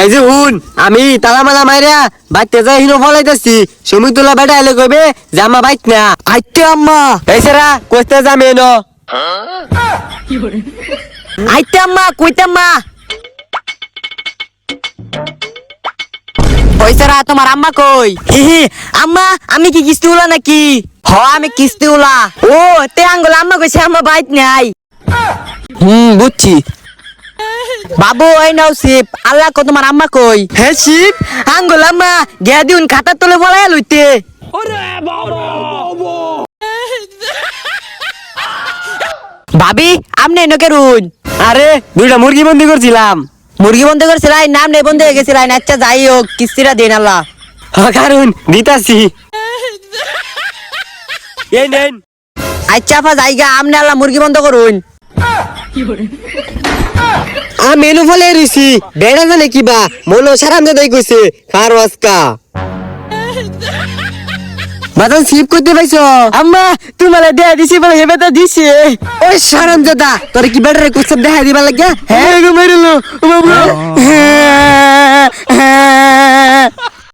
এই যে হুন আমি তালামালা মাইরা বাইতে যাই হিনো ফলাইতেছি সময় তোলা বেটা এলে কইবে যে আমা বাইত না আইতে আম্মা এই সেরা কইতে যাবে ন আইতে আম্মা কইতে আম্মা কইছরা তোমার আম্মা কই? হি আম্মা আমি কি কিস্তি উলা নাকি? আমি কিস্তি উলা। ও তে আঙ্গুল আম্মা কইছে আম্মা বাইত নাই। বুঝছি। বাবু এই নাও সিপ, আল্লাহ কো তোমার আম্মা কই? হে শিব আঙ্গুল আম্মা গিয়া দিউন খাতা তোলে বলাই লইতে। ভাবি আমনে নকে রুন আরে দুইটা মুরগি বন্দি করছিলাম মুরগি বন্ধ করছিলাই, নাম নেই বন্ধ হয়ে গেছিলাই। আচ্ছা যাই হোক কিস্তিটা দিন আল্লাহ। কারণ দিতাছি এই নেন আচ্ছা আপা জায়গা আমনে আল্লাহ মুরগি বন্ধ করুন। মেনু ফলে রইছি বেড়া জানে কিবা মনো সারাম দাদাই কইছে খারো আজকা বাদান স্লিপ করতে পাইছো আম্মা তোমারে দেয়া দিছি বলে হেবে তো দিছে। ওই সারাম দাদা তোর কি বেড়া কুসব দেখা দিবা লাগিয়া হ্যাঁ গো মেরলো বাবা।